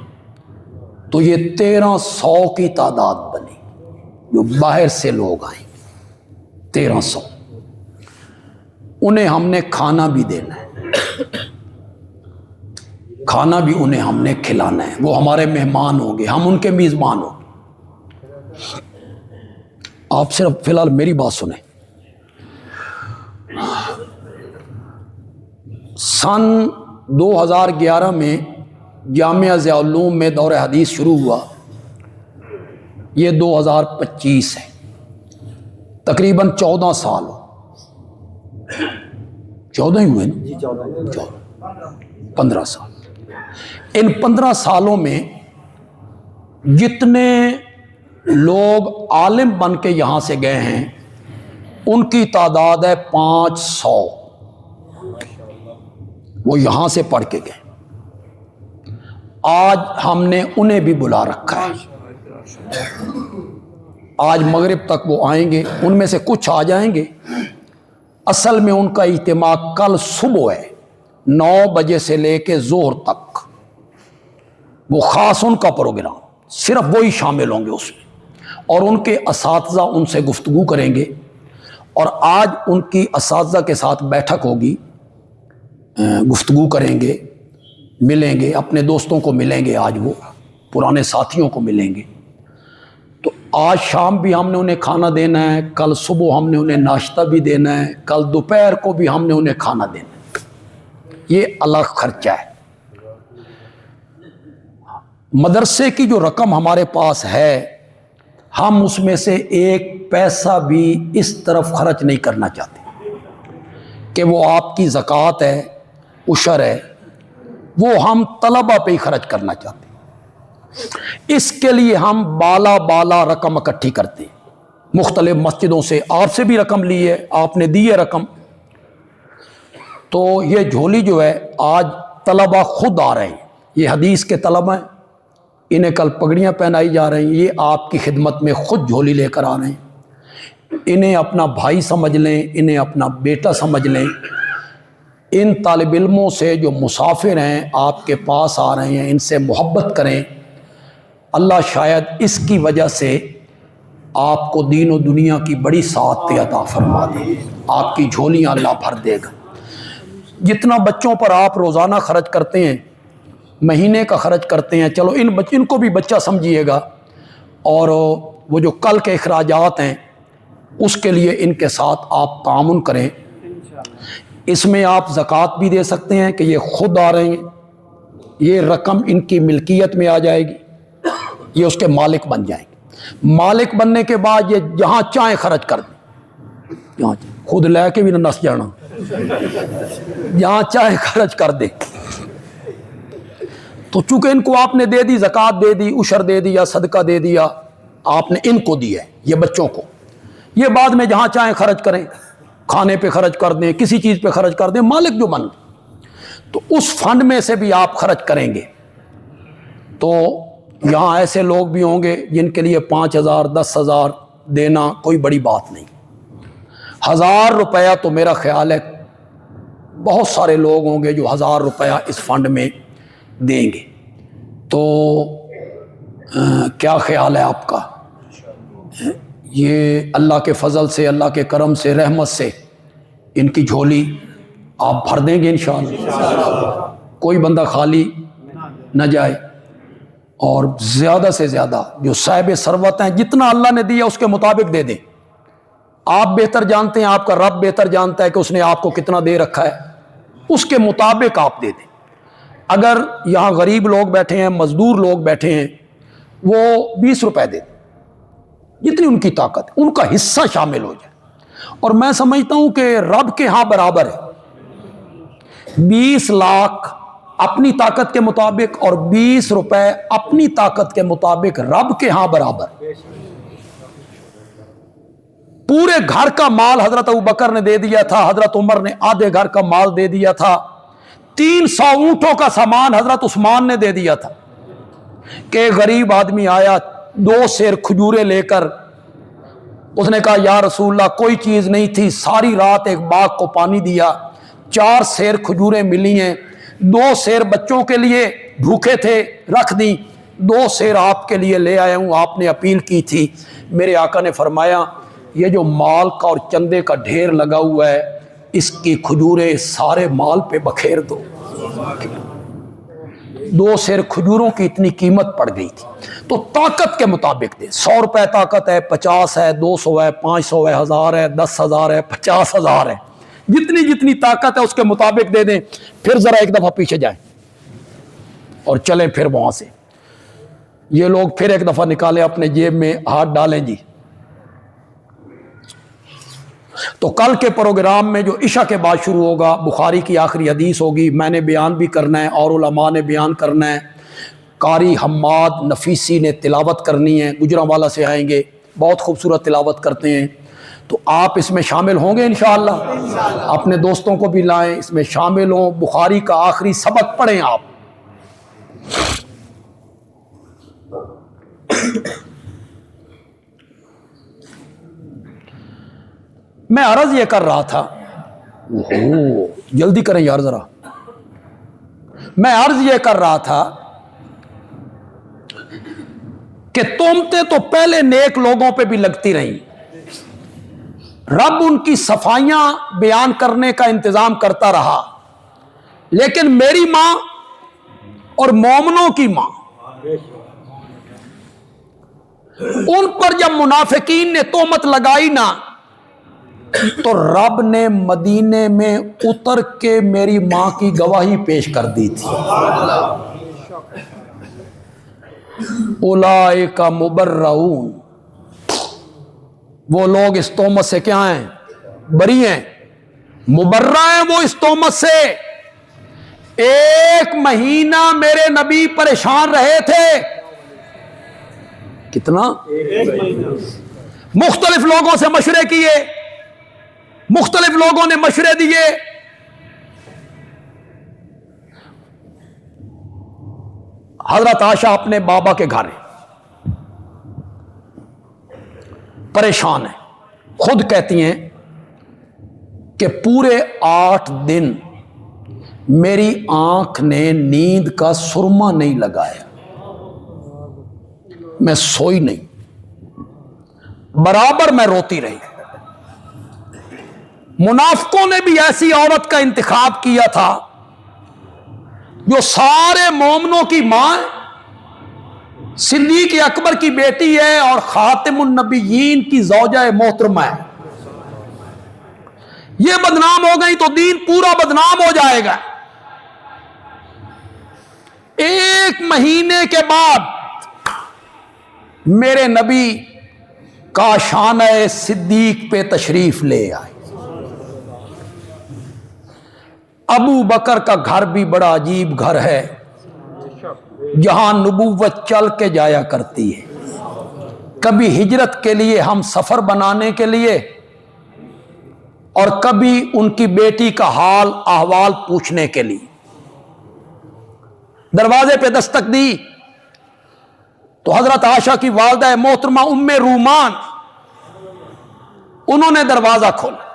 تو یہ 1300 کی تعداد بنی جو باہر سے لوگ آئیں گے، 1300۔ انہیں ہم نے کھانا بھی دینا ہے، کھانا بھی انہیں ہم نے کھلانا ہے، وہ ہمارے مہمان ہوں گے، ہم ان کے میزبان ہوں گے۔ آپ صرف فی الحال میری بات سنیں۔ سن 2011 میں جامعہ ضیاء العلوم میں دور حدیث شروع ہوا، یہ 2025 ہے، تقریباً 14 سال ہو، 14 ہی ہوئے نا، 15 سال۔ ان 15 سالوں میں جتنے لوگ عالم بن کے یہاں سے گئے ہیں ان کی تعداد ہے 500، وہ یہاں سے پڑھ کے گئے۔ آج ہم نے انہیں بھی بلا رکھا ہے، آج مغرب تک وہ آئیں گے، ان میں سے کچھ آ جائیں گے۔ اصل میں ان کا اجتماع کل صبح ہے، 9 بجے سے لے کے ظہر تک، وہ خاص ان کا پروگرام، صرف وہی شامل ہوں گے اس میں، اور ان کے اساتذہ ان سے گفتگو کریں گے۔ اور آج ان کی اساتذہ کے ساتھ بیٹھک ہوگی، گفتگو کریں گے، ملیں گے، اپنے دوستوں کو ملیں گے، آج وہ پرانے ساتھیوں کو ملیں گے۔ تو آج شام بھی ہم نے انہیں کھانا دینا ہے، کل صبح ہم نے انہیں ناشتہ بھی دینا ہے، کل دوپہر کو بھی ہم نے انہیں کھانا دینا ہے، یہ الگ خرچہ ہے۔ مدرسے کی جو رقم ہمارے پاس ہے، ہم اس میں سے 1 پیسہ بھی اس طرف خرچ نہیں کرنا چاہتے کہ وہ آپ کی زکوٰۃ ہے، عشر ہے، وہ ہم طلبہ پہ ہی خرچ کرنا چاہتے ہیں۔ اس کے لیے ہم بالا رقم اکٹھی کرتے ہیں، مختلف مسجدوں سے، آپ سے بھی رقم لی ہے، آپ نے دی ہے رقم۔ تو یہ جھولی جو ہے آج طلبہ خود آ رہے ہیں، یہ حدیث کے طلبہ ہیں، انہیں کل پگڑیاں پہنائی جا رہی ہیں، یہ آپ کی خدمت میں خود جھولی لے کر آ رہے ہیں۔ انہیں اپنا بھائی سمجھ لیں، انہیں اپنا بیٹا سمجھ لیں۔ ان طالب علموں سے جو مسافر ہیں، آپ کے پاس آ رہے ہیں، ان سے محبت کریں۔ اللہ شاید اس کی وجہ سے آپ کو دین و دنیا کی بڑی سعادت عطا فرما دے، آپ کی جھولیاں اللہ بھر دے گا۔ جتنا بچوں پر آپ روزانہ خرچ کرتے ہیں، مہینے کا خرچ کرتے ہیں، چلو ان کو بھی بچہ سمجھیے گا، اور وہ جو کل کے اخراجات ہیں اس کے لیے ان کے ساتھ آپ تعاون کریں۔ اس میں آپ زکوٰۃ بھی دے سکتے ہیں کہ یہ خود آ رہے ہیں، یہ رقم ان کی ملکیت میں آ جائے گی، یہ اس کے مالک بن جائیں گے۔ مالک بننے کے بعد یہ جہاں چاہیں خرچ کر دیں، جہاں خود لے کے بھی نہ نس جانا، جہاں چاہیں خرچ کر دیں۔ تو چونکہ ان کو آپ نے دے دی، زکوٰۃ دے دی، عشر دے دیا، صدقہ دے دیا، آپ نے ان کو دی ہے، یہ بچوں کو، یہ بعد میں جہاں چاہیں خرچ کریں، کھانے پہ خرچ کر دیں، کسی چیز پہ خرچ کر دیں، مالک جو بن گئے، تو اس فنڈ میں سے بھی آپ خرچ کریں گے۔ تو یہاں ایسے لوگ بھی ہوں گے جن کے لیے 5000 10,000 دینا کوئی بڑی بات نہیں۔ 1000 روپیہ تو میرا خیال ہے بہت سارے لوگ ہوں گے جو 1000 روپیہ اس فنڈ میں دیں گے۔ تو کیا خیال ہے آپ کا؟ یہ اللہ کے فضل سے، اللہ کے کرم سے، رحمت سے ان کی جھولی آپ بھر دیں گے انشاءاللہ، کوئی بندہ خالی نہ جائے، اور زیادہ سے زیادہ جو صاحب ثروت ہیں جتنا اللہ نے دیا اس کے مطابق دے دیں۔ آپ بہتر جانتے ہیں، آپ کا رب بہتر جانتا ہے کہ اس نے آپ کو کتنا دے رکھا ہے، اس کے مطابق آپ دے دیں۔ اگر یہاں غریب لوگ بیٹھے ہیں، مزدور لوگ بیٹھے ہیں، وہ 20 روپے دے دیں، جتنی ان کی طاقت ہے، ان کا حصہ شامل ہو جائے. اور میں سمجھتا ہوں کہ رب کے ہاں برابر ہے 20 لاکھ اپنی طاقت کے مطابق اور 20 روپے اپنی طاقت کے مطابق رب کے ہاں برابر. پورے گھر کا مال حضرت ابوبکر نے دے دیا تھا، حضرت عمر نے آدھے گھر کا مال دے دیا تھا، 300 اونٹوں کا سامان حضرت عثمان نے دے دیا تھا کہ غریب آدمی آیا 2 سیر کھجورے لے کر، اس نے کہا یا رسول اللہ کوئی چیز نہیں تھی، ساری رات ایک باغ کو پانی دیا، 4 سیر کھجوریں ملی ہیں، 2 سیر بچوں کے لیے بھوکے تھے رکھ دی، 2 سیر آپ کے لیے لے آیا ہوں، آپ نے اپیل کی تھی. میرے آقا نے فرمایا یہ جو مال کا اور چندے کا ڈھیر لگا ہوا ہے اس کی کھجوریں سارے مال پہ بکھیر دو. 2 سیر کھجوروں کی اتنی قیمت پڑ گئی تھی. تو طاقت کے مطابق دے، 100 روپے طاقت ہے، 50 ہے، 200 ہے، 500 ہے، 1000 ہے، 10,000 ہے، 50,000 ہے، جتنی جتنی طاقت ہے اس کے مطابق دے دیں. پھر ذرا ایک دفعہ پیچھے جائیں اور چلیں پھر وہاں سے. یہ لوگ پھر ایک دفعہ نکالیں اپنے جیب میں ہاتھ ڈالیں جی. تو کل کے پروگرام میں جو عشاء کے بعد شروع ہوگا بخاری کی آخری حدیث ہوگی، میں نے بیان بھی کرنا ہے اور علماء نے بیان کرنا ہے. قاری حماد نفیسی نے تلاوت کرنی ہے، گجرانوالہ سے آئیں گے، بہت خوبصورت تلاوت کرتے ہیں. تو آپ اس میں شامل ہوں گے انشاءاللہ، اپنے دوستوں کو بھی لائیں، اس میں شامل ہوں. بخاری کا آخری سبق پڑھیں آپ. میں عرض یہ کر رہا تھا، جلدی کریں یار ذرا. میں عرض یہ کر رہا تھا کہ تہمتیں تو پہلے نیک لوگوں پہ بھی لگتی رہیں، رب ان کی صفائیاں بیان کرنے کا انتظام کرتا رہا، لیکن میری ماں اور مومنوں کی ماں، ان پر جب منافقین نے تہمت لگائی نا تو رب نے مدینے میں اتر کے میری ماں کی گواہی پیش کر دی تھی. اولئک مبرؤون، وہ لوگ اس تہمت سے کیا ہیں؟ بری ہیں، مبرہ ہیں وہ اس تہمت سے. 1 مہینہ میرے نبی پریشان رہے تھے. کتنا؟ مختلف لوگوں سے مشورے کیے، مختلف لوگوں نے مشورے دیے. حضرت عائشہ اپنے بابا کے گھر ہیں، پریشان ہیں، خود کہتی ہیں کہ پورے 8 دن میری آنکھ نے نیند کا سرما نہیں لگایا، میں سوئی نہیں، برابر میں روتی رہی. منافقوں نے بھی ایسی عورت کا انتخاب کیا تھا جو سارے مومنوں کی ماں، صدیق اکبر کی بیٹی ہے اور خاتم النبیین کی زوجہ محترمہ ہے. یہ بدنام ہو گئی تو دین پورا بدنام ہو جائے گا. 1 مہینے کے بعد میرے نبی کاشانہ صدیق پہ تشریف لے آئے. ابو بکر کا گھر بھی بڑا عجیب گھر ہے جہاں نبوت چل کے جایا کرتی ہے. کبھی ہجرت کے لیے ہم سفر بنانے کے لیے اور کبھی ان کی بیٹی کا حال احوال پوچھنے کے لیے. دروازے پہ دستک دی تو حضرت عائشہ کی والدہ محترمہ ام رومان، انہوں نے دروازہ کھولا.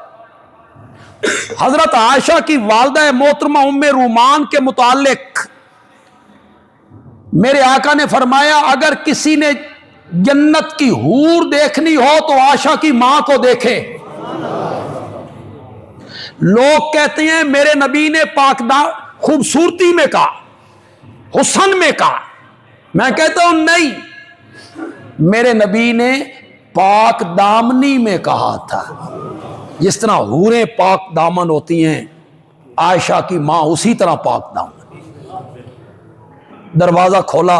حضرت عائشہ کی والدہ محترمہ ام رومان کے متعلق میرے آقا نے فرمایا اگر کسی نے جنت کی حور دیکھنی ہو تو عائشہ کی ماں کو دیکھے. لوگ کہتے ہیں میرے نبی نے خوبصورتی میں کہا، حسن میں کہا. میں کہتا ہوں نہیں، میرے نبی نے پاک دامنی میں کہا تھا. جس طرح حوریں پاک دامن ہوتی ہیں، عائشہ کی ماں اسی طرح پاک دامن. دروازہ کھولا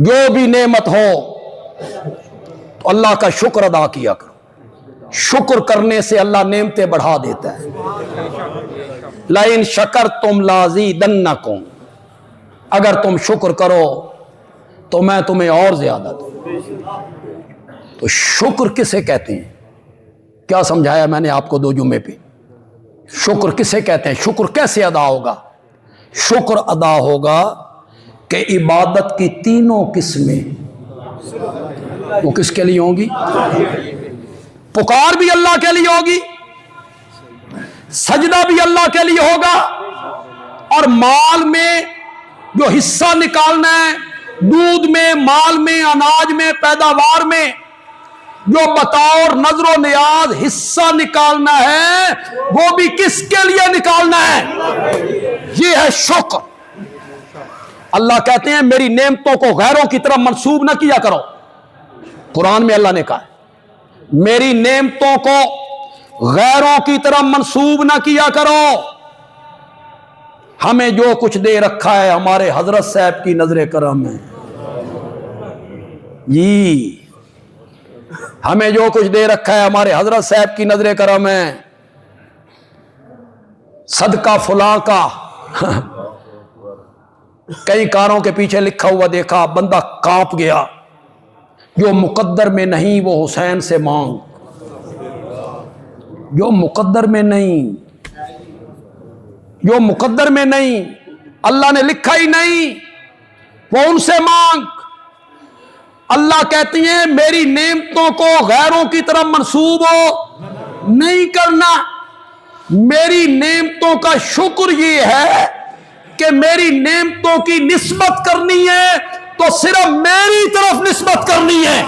جو بھی نعمت ہو تو اللہ کا شکر ادا کیا کرو. شکر کرنے سے اللہ نعمتیں بڑھا دیتا ہے. لئن شکرتم لازیدنکم، اگر تم شکر کرو تو میں تمہیں اور زیادہ دوں. تو شکر کسے کہتے ہیں؟ کیا سمجھایا میں نے آپ کو 2 جمعے پہ؟ شکر کسے کہتے ہیں؟ شکر کیسے ادا ہوگا؟ شکر ادا ہوگا کہ عبادت کی تینوں قسمیں وہ کس کے لیے ہوں گی؟ پکار بھی اللہ کے لیے ہوگی، سجدہ بھی اللہ کے لیے ہوگا، اور مال میں جو حصہ نکالنا ہے، دودھ میں، مال میں، اناج میں، پیداوار میں جو بطور نظر و نیاز حصہ نکالنا ہے وہ بھی کس کے لیے نکالنا ہے؟ یہ ہے شکر. اللہ کہتے ہیں میری نعمتوں کو غیروں کی طرف منسوب نہ کیا کرو. قرآن میں اللہ نے کہا ہے میری نعمتوں کو غیروں کی طرف منسوب نہ کیا کرو. ہمیں جو کچھ دے رکھا ہے ہمارے حضرت صاحب کی نظر کرم ہے جی. ہمیں جو کچھ دے رکھا ہے ہمارے حضرت صاحب کی نظر کرم ہے. صدقہ فلاں کا کئی کاروں کے پیچھے لکھا ہوا دیکھا، بندہ کانپ گیا. جو مقدر میں نہیں وہ حسین سے مانگ. جو مقدر میں نہیں، جو مقدر میں نہیں، اللہ نے لکھا ہی نہیں، وہ ان سے مانگ. اللہ کہتی ہیں میری نعمتوں کو غیروں کی طرف منسوب نہیں کرنا. میری نعمتوں کا شکر یہ ہے کہ میری نعمتوں کی نسبت کرنی ہے تو صرف میری طرف نسبت کرنی ہے.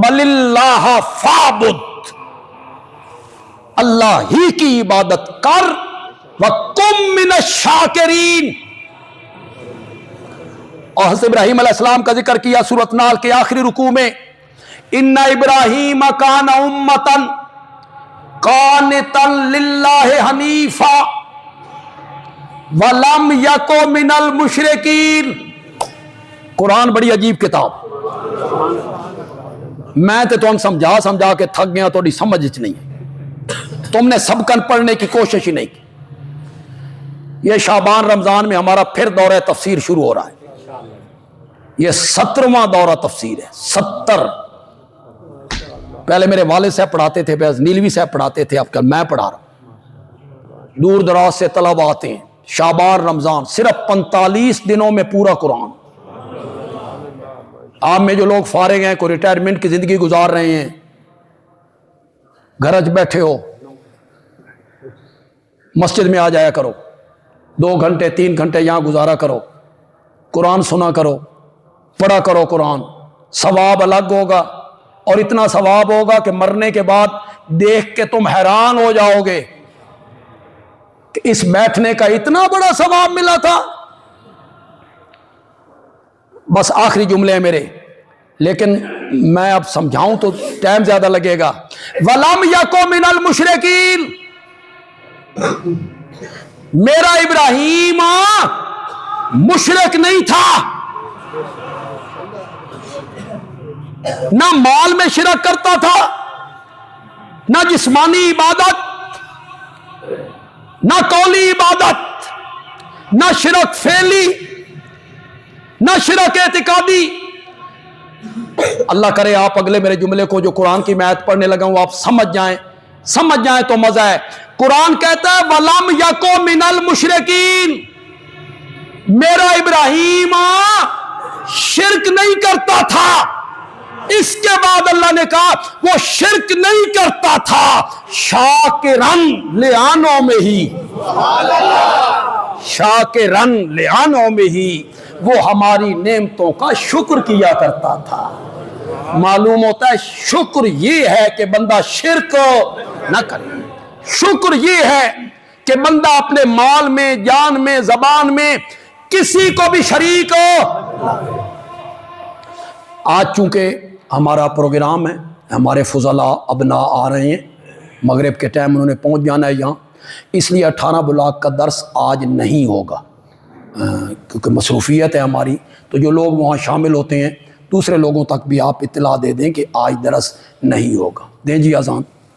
بل اللہ فاعبد، اللہ ہی کی عبادت کر. وَقُم مِّنَ الشَّاكِرِينَ. اور حضرت ابراہیم علیہ السلام کا ذکر کیا سورۃ نال کے آخری رکوع میں. ان ابراہیم کان امۃ قانتا للہ حنیفا ولم یک من المشرکین. قرآن بڑی عجیب کتاب. میں تو تم سمجھا کے تھک گیا، تھوڑی سمجھ نہیں ہے. تم نے سبقن پڑھنے کی کوشش ہی نہیں کی. یہ شعبان رمضان میں ہمارا پھر دورہ تفسیر شروع ہو رہا ہے. یہ 17واں دورہ تفسیر ہے. 70. پہلے میرے والد صاحب پڑھاتے تھے، پھر نیلوی صاحب پڑھاتے تھے، اب کل میں پڑھا رہا ہوں. دور دراز سے طلبہ آتے ہیں. شعبان رمضان صرف 45 دنوں میں پورا قرآن. آپ میں جو لوگ فارغ ہیں، کوئی ریٹائرمنٹ کی زندگی گزار رہے ہیں، گھر بیٹھے ہو، مسجد میں آ جایا کرو. 2 گھنٹے 3 گھنٹے یہاں گزارا کرو، قرآن سنا کرو، پڑھا کرو قرآن. ثواب الگ ہوگا، اور اتنا ثواب ہوگا کہ مرنے کے بعد دیکھ کے تم حیران ہو جاؤ گے کہ اس بیٹھنے کا اتنا بڑا ثواب ملا تھا. بس آخری جملے ہیں میرے، لیکن میں اب سمجھاؤں تو ٹائم زیادہ لگے گا. وَلَمْ يَكُ مِنَ الْمُشْرِكِينَ. میرا ابراہیم مشرک نہیں تھا. نہ مال میں شرک کرتا تھا، نہ جسمانی عبادت، نہ قولی عبادت، نہ شرک فعلی، نہ شرک اعتقادی. اللہ کرے آپ اگلے میرے جملے کو جو قرآن کی میں آیت پڑھنے لگا ہوں آپ سمجھ جائیں تو مزہ ہے. قرآن کہتا ہے وَلَمْ يَكُ مِنَ الْمُشْرِكِينَ. میرا ابراہیم شرک نہیں کرتا تھا. اس کے بعد اللہ نے کہا وہ شرک نہیں کرتا تھا شاکرن لِعَنْعُمِهِ میں ہی، شاکرن لِعَنْعُمِهِ میں ہی وہ ہماری نعمتوں کا شکر کیا کرتا تھا. معلوم ہوتا ہے شکر یہ ہے کہ بندہ شرک نہ کرے. شکر یہ ہے کہ بندہ اپنے مال میں، جان میں، زبان میں کسی کو بھی شریک ہو. آج چونکہ ہمارا پروگرام ہے، ہمارے فضلاء ابناء آ رہے ہیں، مغرب کے ٹائم انہوں نے پہنچ جانا ہے یہاں، اس لیے 18 بلاک کا درس آج نہیں ہوگا. کیونکہ مصروفیت ہے ہماری، تو جو لوگ وہاں شامل ہوتے ہیں دوسرے لوگوں تک بھی آپ اطلاع دے دیں کہ آج درس نہیں ہوگا۔ دیں جی اذان۔